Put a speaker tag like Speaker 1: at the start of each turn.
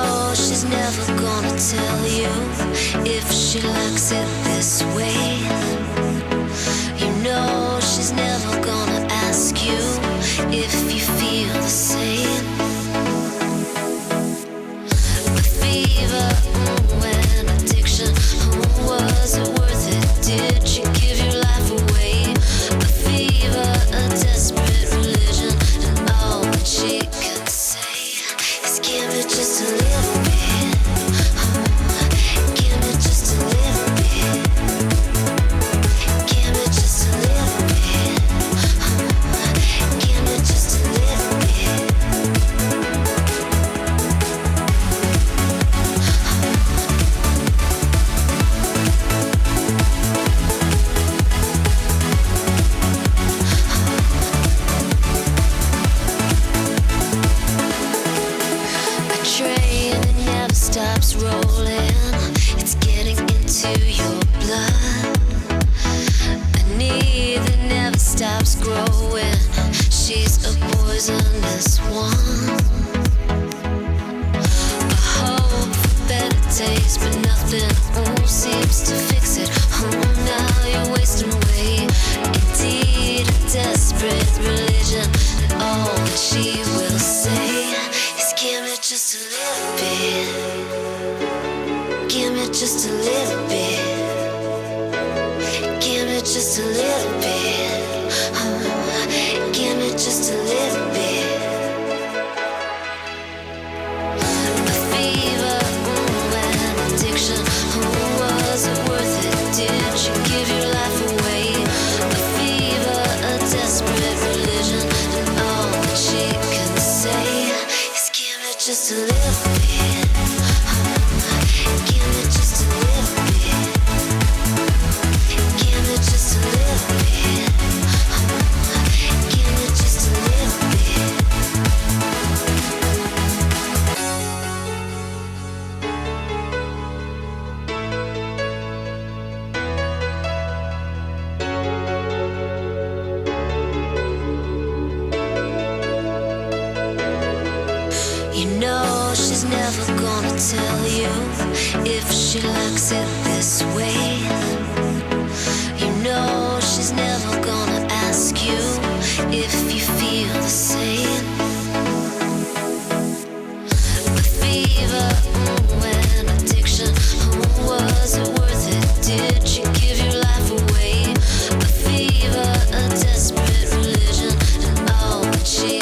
Speaker 1: know she's never gonna tell you if she likes it this way. You know she's never gonna ask you if you feel the same. The fever, and addiction, was it worth it? Did she give your life away? The fever, a desperate religion, and all that she can say is give me just a little bit. Give me just a little bit. Give me just a little bit. Give me just a little bit. A train that never stops rolling, it's getting into your blood. A need that never stops growing, she's a poisonous one. A hope for better days, but nothing seems to fix it. Now you're wasting away. Indeed, a desperate religion, and all that she will say is give me just a little bit. Give me just a little bit. Give me just a little bit. Give me just a little bit. The fever, and addiction, was it worth it? Did you give your life away? The fever, a desperate religion, and all that she can say is give me just a little bit. Give me just a little bit. Give me just a little bit. Give me just a little bit. You know she's never gonna tell you if she likes it this way. You know she's never gonna ask you if you feel the same. The fever, and addiction, was it worth it? Did you give your life away? The fever, a desperate religion, and all that she